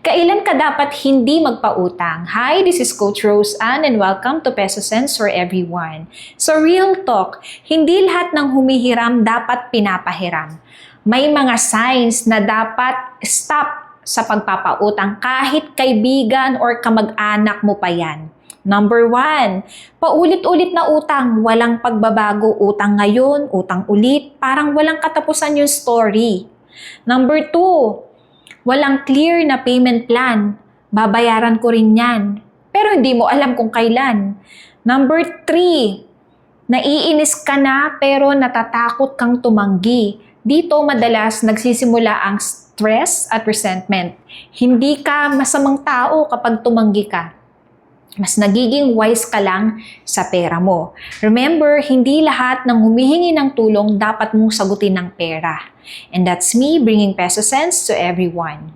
Kailan ka dapat hindi magpautang? Hi, this is Coach Rose Ann and welcome to Peso Sense for everyone. So real talk, hindi lahat ng humihiram dapat pinapahiram. May mga signs na dapat stop sa pagpapautang kahit kaibigan or kamag-anak mo pa yan. Number 1, paulit-ulit na utang, walang pagbabago, utang ngayon, utang ulit, parang walang katapusan yung story. Number 2, walang clear na payment plan. Babayaran ko rin yan. Pero hindi mo alam kung kailan. Number 3, naiinis ka na pero natatakot kang tumanggi. Dito madalas nagsisimula ang stress at resentment. Hindi ka masamang tao kapag tumanggi ka. Mas nagiging wise ka lang sa pera mo. Remember, hindi lahat ng humihingi ng tulong dapat mong sagutin ng pera. And that's me bringing Peso Sense to everyone.